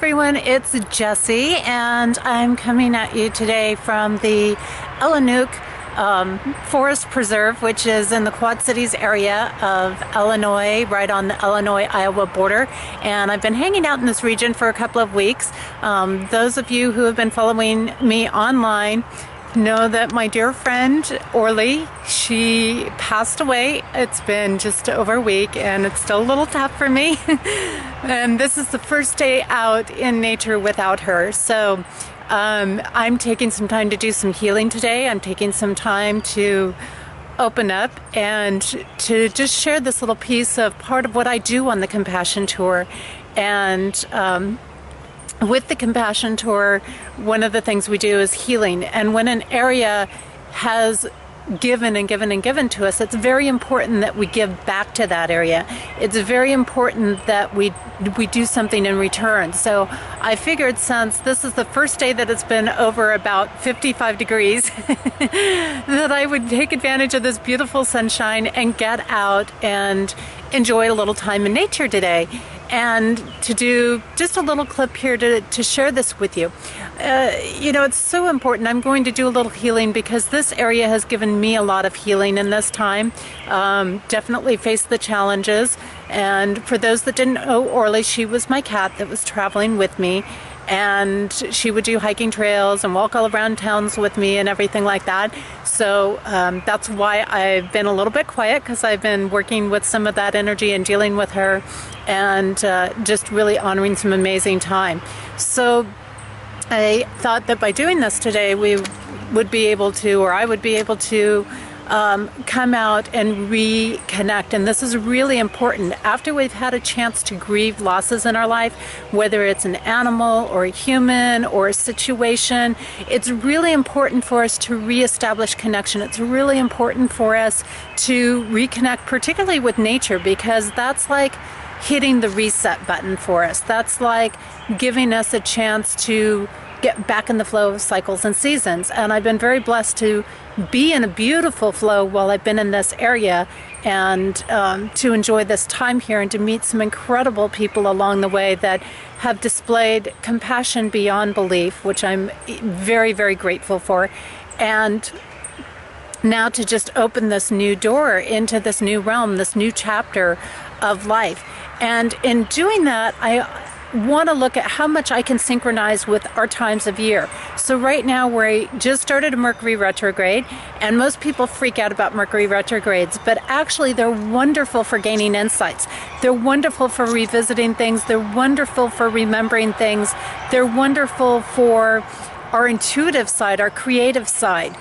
Everyone, it's Jessie, and I'm coming at you today from the Illiwek Forest Preserve, which is in the Quad Cities area of Illinois, right on the Illinois-Iowa border. And I've been hanging out in this region for a couple of weeks. Those of you who have been following me online know that my dear friend Orly, she passed away. It's been just over a week and it's still a little tough for me. And this is the first day out in nature without her. So I'm taking some time to do some healing today. I'm taking some time to open up and to just share this little piece of part of what I do on the Compassion Tour. And with the Compassion Tour, one of the things we do is healing. And when an area has given and given and given to us, it's very important that we give back to that area. It's very important that we do something in return. So I figured, since this is the first day that it's been over about 55 degrees, that I would take advantage of this beautiful sunshine and get out and enjoy a little time in nature today. And to do just a little clip here to share this with you. You know, it's so important. I'm going to do a little healing because this area has given me a lot of healing in this time. Definitely faced the challenges. And for those that didn't know Orly, she was my cat that was traveling with me. And she would do hiking trails and walk all around towns with me and everything like that. So that's why I've been a little bit quiet, because I've been working with some of that energy and dealing with her and just really honoring some amazing time. So I thought that by doing this today, we would be able to, or I would be able to, come out and reconnect. And this is really important after we've had a chance to grieve losses in our life, whether it's an animal or a human or a situation. It's really important for us to reestablish connection. It's really important for us to reconnect, particularly with nature, because that's like hitting the reset button for us. That's like giving us a chance to get back in the flow of cycles and seasons. And I've been very blessed to be in a beautiful flow while I've been in this area, and to enjoy this time here and to meet some incredible people along the way that have displayed compassion beyond belief, which I'm very, very grateful for. And now to just open this new door into this new realm, this new chapter of life. And in doing that, I want to look at how much I can synchronize with our times of year. So right now we just started a Mercury retrograde, and most people freak out about Mercury retrogrades, but actually they're wonderful for gaining insights. They're wonderful for revisiting things. They're wonderful for remembering things. They're wonderful for our intuitive side, our creative side.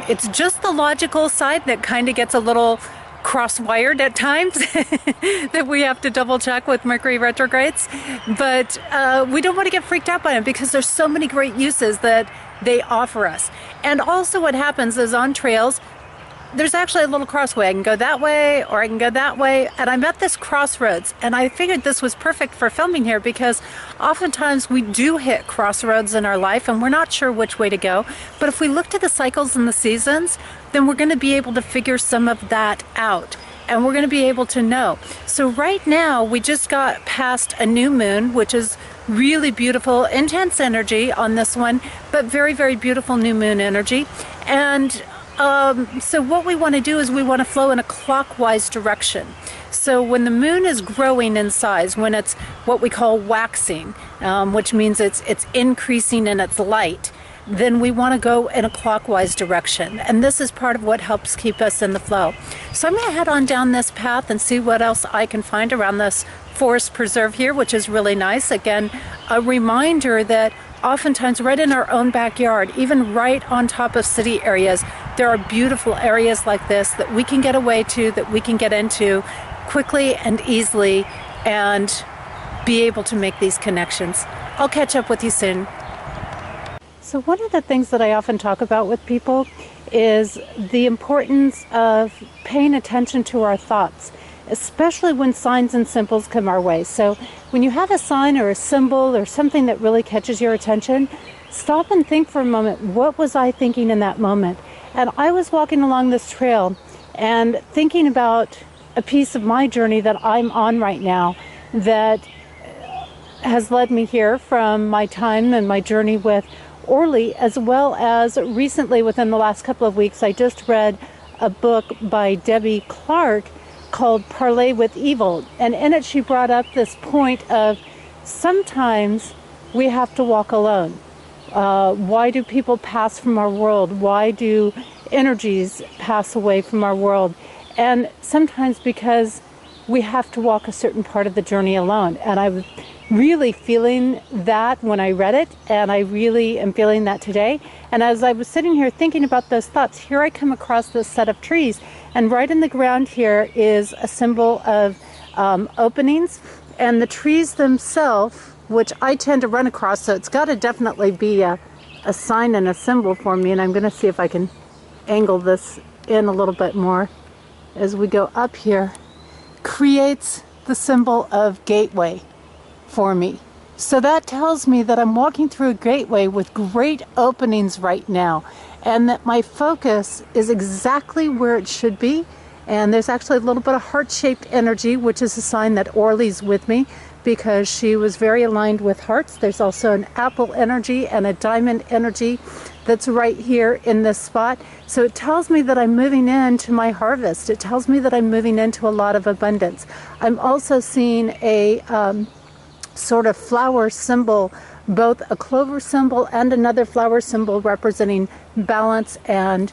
It's just the logical side that kind of gets a little cross-wired at times that we have to double check with Mercury retrogrades, but we don't want to get freaked out by them because there's so many great uses that they offer us. And also what happens is on trails, there's actually a little crossway. I can go that way or I can go that way, and I'm at this crossroads, and I figured this was perfect for filming here because oftentimes we do hit crossroads in our life and we're not sure which way to go. But if we look to the cycles and the seasons, then we're going to be able to figure some of that out, and we're going to be able to know. So right now we just got past a new moon, which is really beautiful, intense energy on this one, but very, very beautiful new moon energy. And so what we want to do is we want to flow in a clockwise direction. So when the moon is growing in size, when it's what we call waxing, which means it's increasing in its light, then we want to go in a clockwise direction. And this is part of what helps keep us in the flow. So I'm going to head on down this path and see what else I can find around this forest preserve here, which is really nice. Again, a reminder that oftentimes right in our own backyard, even right on top of city areas, there are beautiful areas like this that we can get away to, that we can get into quickly and easily and be able to make these connections. I'll catch up with you soon. So one of the things that I often talk about with people is the importance of paying attention to our thoughts, especially when signs and symbols come our way. So when you have a sign or a symbol or something that really catches your attention, stop and think for a moment, what was I thinking in that moment? And I was walking along this trail and thinking about a piece of my journey that I'm on right now that has led me here from my time and my journey with Orly, as well as recently within the last couple of weeks, I just read a book by Debbie Clark called Parley with Evil. And in it, she brought up this point of sometimes we have to walk alone. Why do people pass from our world? Why do energies pass away from our world? And sometimes because we have to walk a certain part of the journey alone. And I was really feeling that when I read it, and I really am feeling that today. And as I was sitting here thinking about those thoughts, here I come across this set of trees, and right in the ground here is a symbol of openings, and the trees themselves, which I tend to run across, so it's got to definitely be a sign and a symbol for me. And I'm going to see if I can angle this in a little bit more as we go up here. Creates the symbol of gateway for me. So that tells me that I'm walking through a gateway with great openings right now, and that my focus is exactly where it should be. And there's actually a little bit of heart-shaped energy, which is a sign that Orly's with me, because she was very aligned with hearts. There's also an apple energy and a diamond energy that's right here in this spot. So it tells me that I'm moving into my harvest. It tells me that I'm moving into a lot of abundance. I'm also seeing a sort of flower symbol, both a clover symbol and another flower symbol representing balance and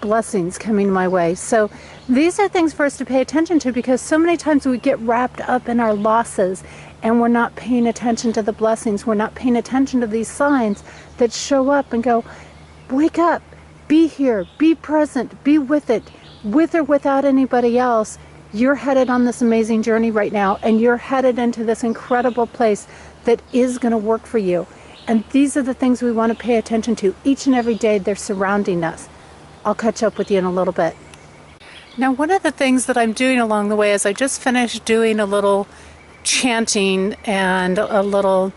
blessings coming my way. So these are things for us to pay attention to, because so many times we get wrapped up in our losses and we're not paying attention to the blessings. We're not paying attention to these signs that show up and go, wake up, be here, be present, be with it, with or without anybody else. You're headed on this amazing journey right now, and you're headed into this incredible place that is going to work for you. And these are the things we want to pay attention to each and every day. They're surrounding us. I'll catch up with you in a little bit. Now, one of the things that I'm doing along the way is I just finished doing a little chanting and a little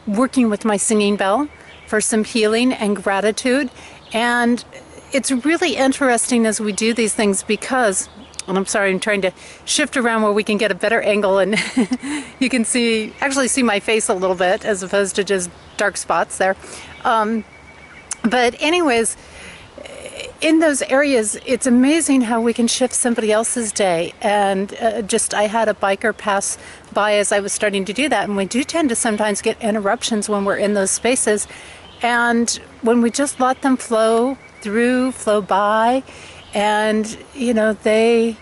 working with my singing bell for some healing and gratitude. And it's really interesting as we do these things because, and I'm sorry, I'm trying to shift around where we can get a better angle and you can actually see my face a little bit as opposed to just dark spots there. But anyways, in those areas, it's amazing how we can shift somebody else's day. And I had a biker pass by as I was starting to do that, and we do tend to sometimes get interruptions when we're in those spaces. And when we just let them flow through, flow by, and, they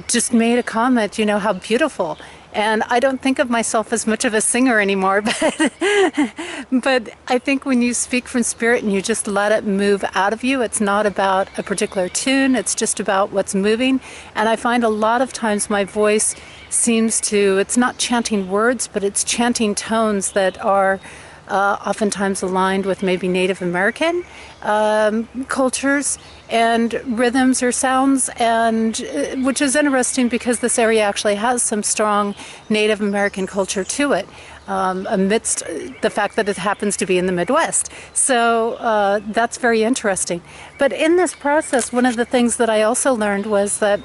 just made a comment, how beautiful. And I don't think of myself as much of a singer anymore, but I think when you speak from spirit and you just let it move out of you, it's not about a particular tune, it's just about what's moving. And I find a lot of times my voice it's not chanting words, but it's chanting tones that are oftentimes aligned with maybe Native American cultures and rhythms or sounds, and which is interesting because this area actually has some strong Native American culture to it, amidst the fact that it happens to be in the Midwest. So that's very interesting. But in this process, one of the things that I also learned was that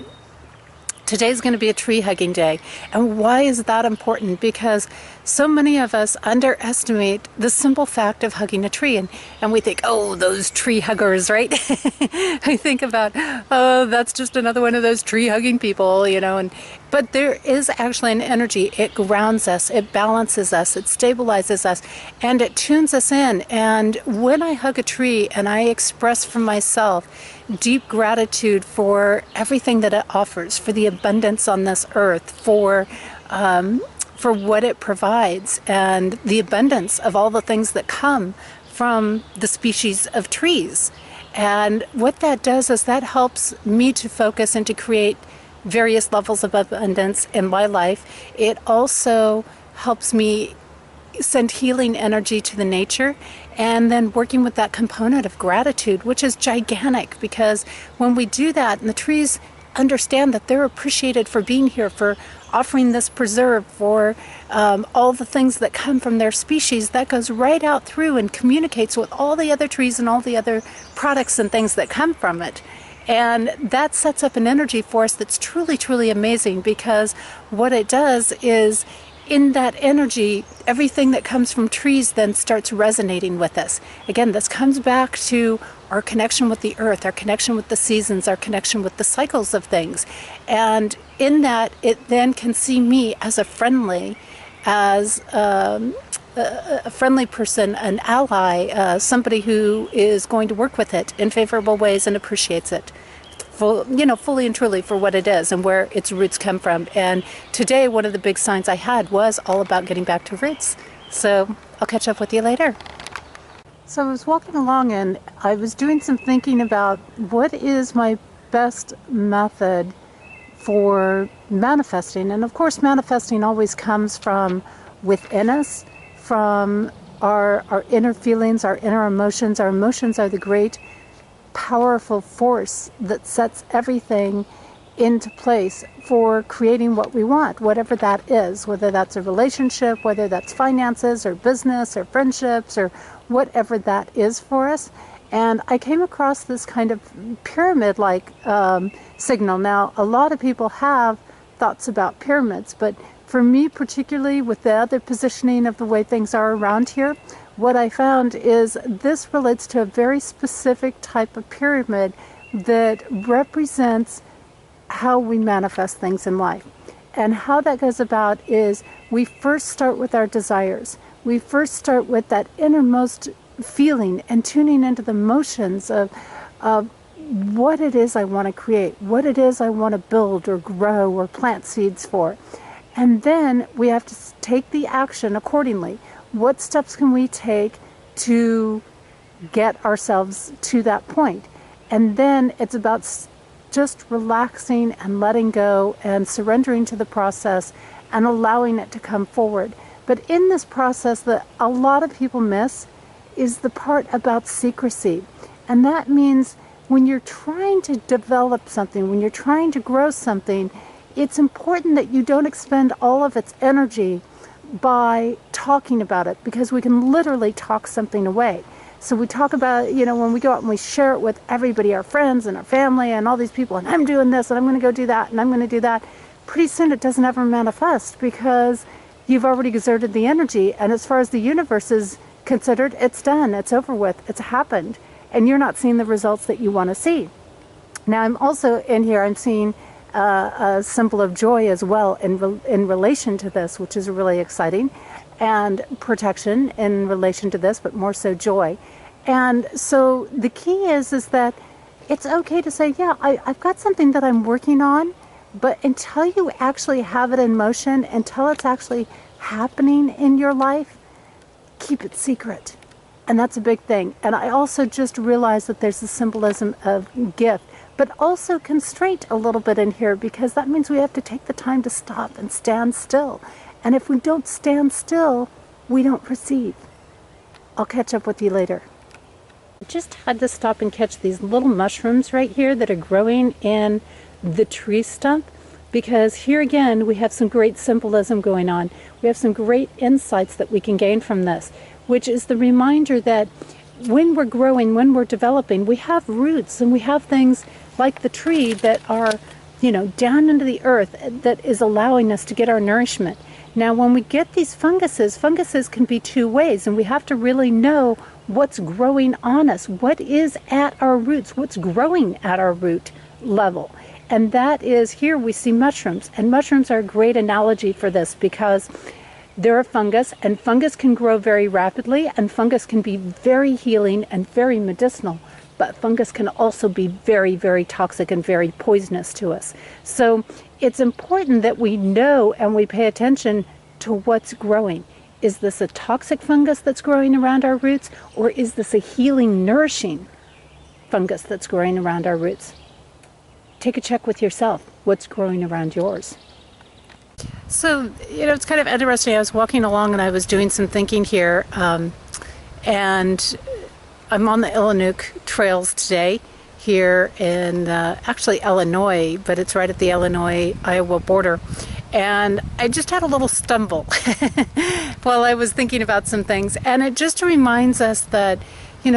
today's going to be a tree hugging day. And why is that important? Because so many of us underestimate the simple fact of hugging a tree. And we think, oh, those tree huggers, right? I think about, oh, that's just another one of those tree hugging people, but there is actually an energy. It grounds us, it balances us, it stabilizes us, and it tunes us in. And when I hug a tree and I express from myself deep gratitude for everything that it offers, for the abundance on this earth, for what it provides, and the abundance of all the things that come from the species of trees. And what that does is that helps me to focus and to create various levels of abundance in my life. It also helps me send healing energy to the nature, and then working with that component of gratitude, which is gigantic, because when we do that, and the trees understand that they're appreciated for being here, for offering this preserve, for all the things that come from their species, that goes right out through and communicates with all the other trees and all the other products and things that come from it. And that sets up an energy for us that's truly, truly amazing, because what it does is, in that energy, everything that comes from trees then starts resonating with us. Again, this comes back to our connection with the earth, our connection with the seasons, our connection with the cycles of things. And in that, it then can see me as a friendly person, an ally, somebody who is going to work with it in favorable ways and appreciates it, fully and truly for what it is and where its roots come from. And today, one of the big signs I had was all about getting back to roots. So I'll catch up with you later. So I was walking along and I was doing some thinking about what is my best method for manifesting. And of course, manifesting always comes from within us, from our inner feelings, our inner emotions. Our emotions are the great powerful force that sets everything into place for creating what we want, whatever that is, whether that's a relationship, whether that's finances or business or friendships or whatever that is for us. And I came across this kind of pyramid-like signal. Now, a lot of people have thoughts about pyramids, but for me particularly, with the other positioning of the way things are around here, what I found is this relates to a very specific type of pyramid that represents how we manifest things in life. And how that goes about is we first start with our desires. We first start with that innermost feeling and tuning into the motions of what it is I want to create, what it is I want to build or grow or plant seeds for. And then we have to take the action accordingly. What steps can we take to get ourselves to that point? And then it's about just relaxing and letting go and surrendering to the process and allowing it to come forward. But in this process, that a lot of people miss is the part about secrecy. And that means when you're trying to develop something, when you're trying to grow something, it's important that you don't expend all of its energy by talking about it, because we can literally talk something away. So we talk about, when we go out and we share it with everybody, our friends and our family and all these people, and I'm doing this and I'm going to go do that and I'm going to do that. Pretty soon it doesn't ever manifest because you've already exerted the energy. And as far as the universe is considered, it's done, it's over with, it's happened. And you're not seeing the results that you want to see. Now I'm also in here, I'm seeing a symbol of joy as well in relation to this, which is really exciting, and protection in relation to this, but more so joy. And so the key is that it's okay to say, yeah, I've got something that I'm working on, but until you actually have it in motion, until it's actually happening in your life, keep it secret. And that's a big thing. And I also just realized that there's the symbolism of gift, but also constraint a little bit in here, because that means we have to take the time to stop and stand still. And if we don't stand still, we don't proceed. I'll catch up with you later. I just had to stop and catch these little mushrooms right here that are growing in the tree stump, because here again we have some great symbolism going on. We have some great insights that we can gain from this, which is the reminder that when we're growing, when we're developing, we have roots and we have things like the tree that are, down into the earth that is allowing us to get our nourishment. Now, when we get these funguses can be two ways, and we have to really know what's growing on us, what is at our roots, what's growing at our root level. And that is, here we see mushrooms, and mushrooms are a great analogy for this, because they're a fungus, and fungus can grow very rapidly, and fungus can be very healing and very medicinal, but fungus can also be very, very toxic and very poisonous to us. So it's important that we know and we pay attention to what's growing. Is this a toxic fungus that's growing around our roots, or is this a healing, nourishing fungus that's growing around our roots? Take a check with yourself. What's growing around yours? So, it's kind of interesting. I was walking along and I was doing some thinking here, and I'm on the Illiwek trails today here in actually Illinois, but it's right at the Illinois-Iowa border. And I just had a little stumble while I was thinking about some things. And it just reminds us that,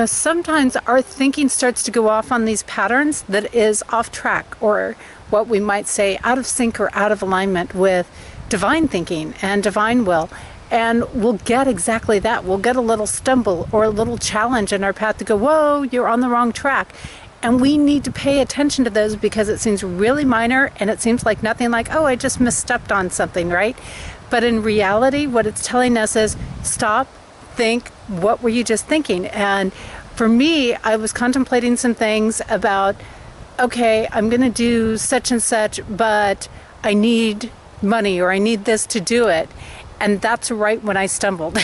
sometimes our thinking starts to go off on these patterns that is off track, or what we might say out of sync or out of alignment with divine thinking and divine will. And we'll get exactly that. We'll get a little stumble or a little challenge in our path to go, whoa, you're on the wrong track. And we need to pay attention to those because it seems really minor and it seems like nothing, like, oh, I just misstepped on something, right? But in reality, what it's telling us is stop, think, what were you just thinking? And for me, I was contemplating some things about, okay, I'm going to do such and such, but I need money or I need this to do it. And that's right when I stumbled,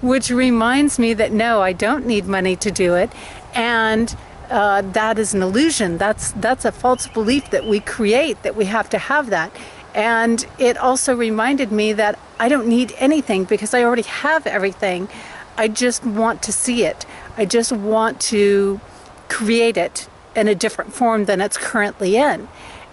which reminds me that no, I don't need money to do it. And that is an illusion. That's a false belief that we create, that we have to have that. And it also reminded me that I don't need anything because I already have everything. I just want to see it. I just want to create it in a different form than it's currently in.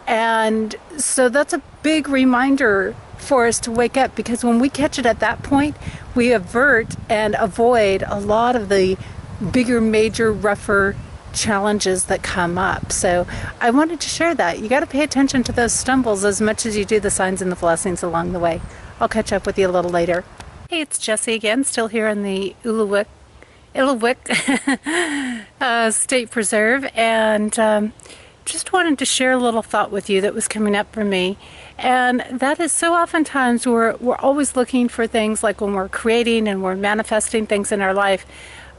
And so that's a big reminder for us to wake up, because when we catch it at that point, we avert and avoid a lot of the bigger, major, rougher challenges that come up. So I wanted to share that. You got to pay attention to those stumbles as much as you do the signs and the blessings along the way. I'll catch up with you a little later. Hey, it's Jessie again, still here in the Illiwek State Preserve, and just wanted to share a little thought with you that was coming up for me. And that is, so oftentimes we're always looking for things, like when we're creating and we're manifesting things in our life,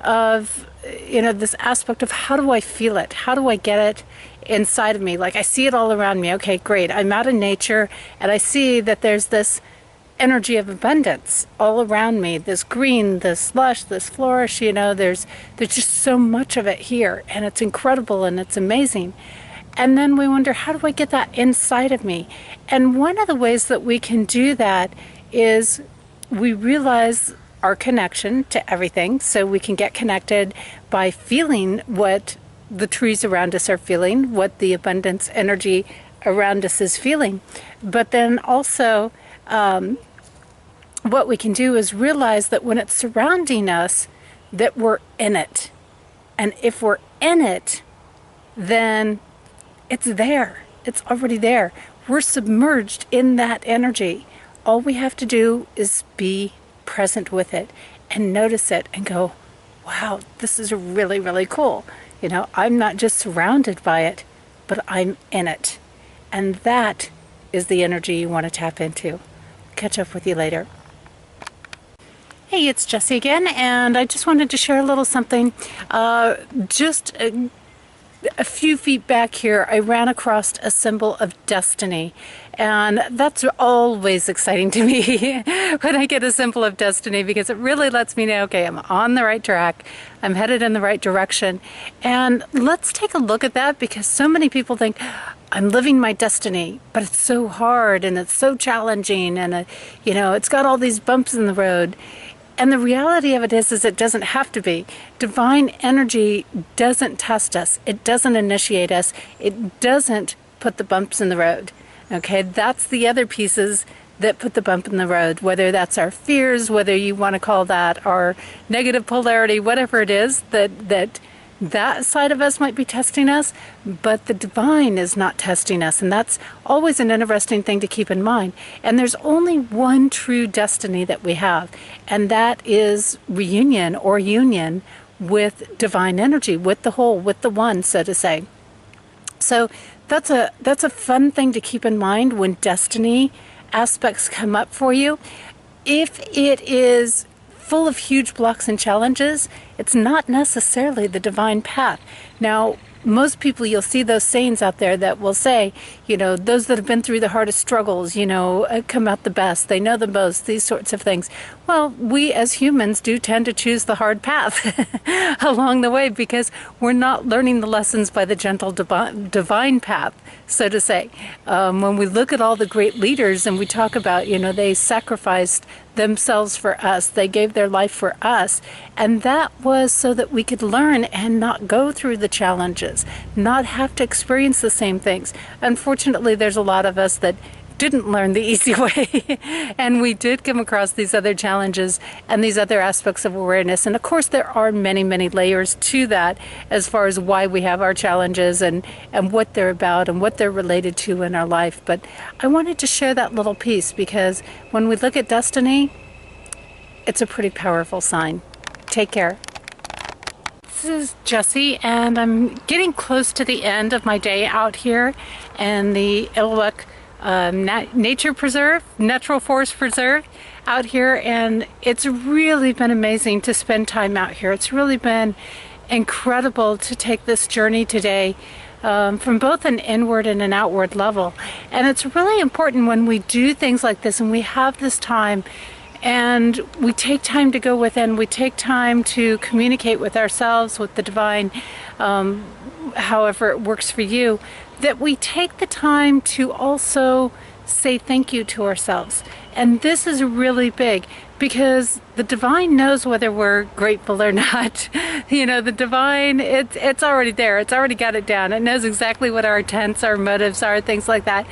of this aspect of how do I feel it? How do I get it inside of me? Like, I see it all around me. Okay, great. I'm out in nature and I see that there's this energy of abundance all around me, this green, this lush, this flourish, there's just so much of it here, and it's incredible and it's amazing. And then we wonder, how do I get that inside of me? And one of the ways that we can do that is we realize our connection to everything. So we can get connected by feeling what the trees around us are feeling, what the abundance energy around us is feeling. But then also, what we can do is realize that when it's surrounding us, that we're in it. And if we're in it, then it's there. It's already there. We're submerged in that energy. All we have to do is be present with it and notice it and go, wow, this is really, really cool. I'm not just surrounded by it, but I'm in it. And that is the energy you want to tap into. Catch up with you later. Hey, it's Jessie again, and I just wanted to share a little something. Just a few feet back here, I ran across a symbol of destiny, and that's always exciting to me when I get a symbol of destiny, because it really lets me know, okay, I'm on the right track, I'm headed in the right direction. And let's take a look at that, because so many people think, I'm living my destiny, but it's so hard and it's so challenging, and it's got all these bumps in the road. And the reality of it is it doesn't have to be. Divine energy doesn't test us. It doesn't initiate us. It doesn't put the bumps in the road. Okay, that's the other pieces that put the bump in the road, whether that's our fears, whether you want to call that our negative polarity, whatever it is, that side of us might be testing us, but the divine is not testing us. And that's always an interesting thing to keep in mind. And there's only one true destiny that we have, and that is reunion or union with divine energy, with the whole, with the one, so to say. So that's a fun thing to keep in mind when destiny aspects come up for you. If it is full of huge blocks and challenges, it's not necessarily the divine path. Now, most people, you'll see those sayings out there that will say, those that have been through the hardest struggles, come out the best, they know the most, these sorts of things. Well, we as humans do tend to choose the hard path along the way, because we're not learning the lessons by the gentle divine path, so to say. When we look at all the great leaders and we talk about, they sacrificed themselves for us, they gave their life for us, and that was so that we could learn and not go through the challenges, not have to experience the same things. Unfortunately, there's a lot of us that didn't learn the easy way. And we did come across these other challenges and these other aspects of awareness. And of course, there are many, many layers to that as far as why we have our challenges and what they're about and what they're related to in our life. But I wanted to share that little piece because when we look at destiny, it's a pretty powerful sign. Take care. This is Jessie, and I'm getting close to the end of my day out here in the Illiwek Natural Forest Preserve out here, and it's really been amazing to spend time out here. It's really been incredible to take this journey today from both an inward and an outward level. And it's really important when we do things like this and we have this time and we take time to go within, we take time to communicate with ourselves, with the divine, however it works for you, that we take the time to also say thank you to ourselves. And this is really big because the divine knows whether we're grateful or not. You know, the divine, it's already there. It's already got it down. It knows exactly what our intents, our motives are, things like that.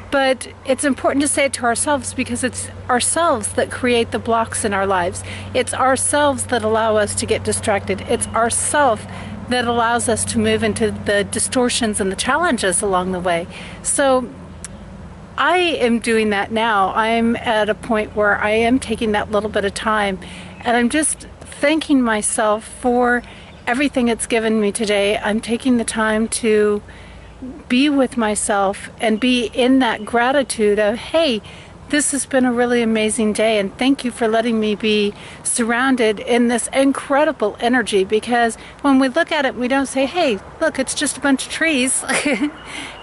But it's important to say it to ourselves because it's ourselves that create the blocks in our lives. It's ourselves that allow us to get distracted. It's ourselves that allows us to move into the distortions and the challenges along the way. So I am doing that now. I'm at a point where I am taking that little bit of time and I'm just thanking myself for everything it's given me today. I'm taking the time to be with myself and be in that gratitude of, hey, this has been a really amazing day and thank you for letting me be surrounded in this incredible energy, because when we look at it we don't say, hey, look, it's just a bunch of trees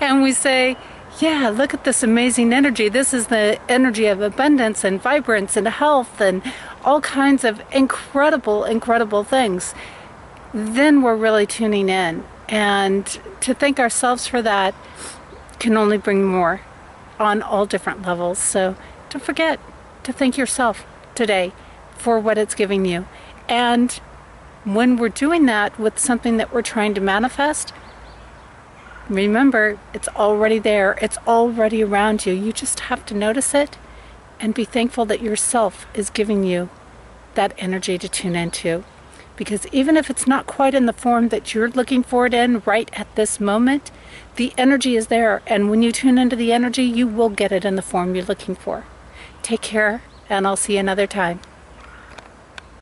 and we say, yeah, look at this amazing energy. This is the energy of abundance and vibrance and health and all kinds of incredible, incredible things. Then we're really tuning in. And to thank ourselves for that can only bring more on all different levels. So don't forget to thank yourself today for what it's giving you. And when we're doing that with something that we're trying to manifest, remember, it's already there. It's already around you. You just have to notice it and be thankful that yourself is giving you that energy to tune into. Because even if it's not quite in the form that you're looking for it in right at this moment, the energy is there. And when you tune into the energy, you will get it in the form you're looking for. Take care, and I'll see you another time.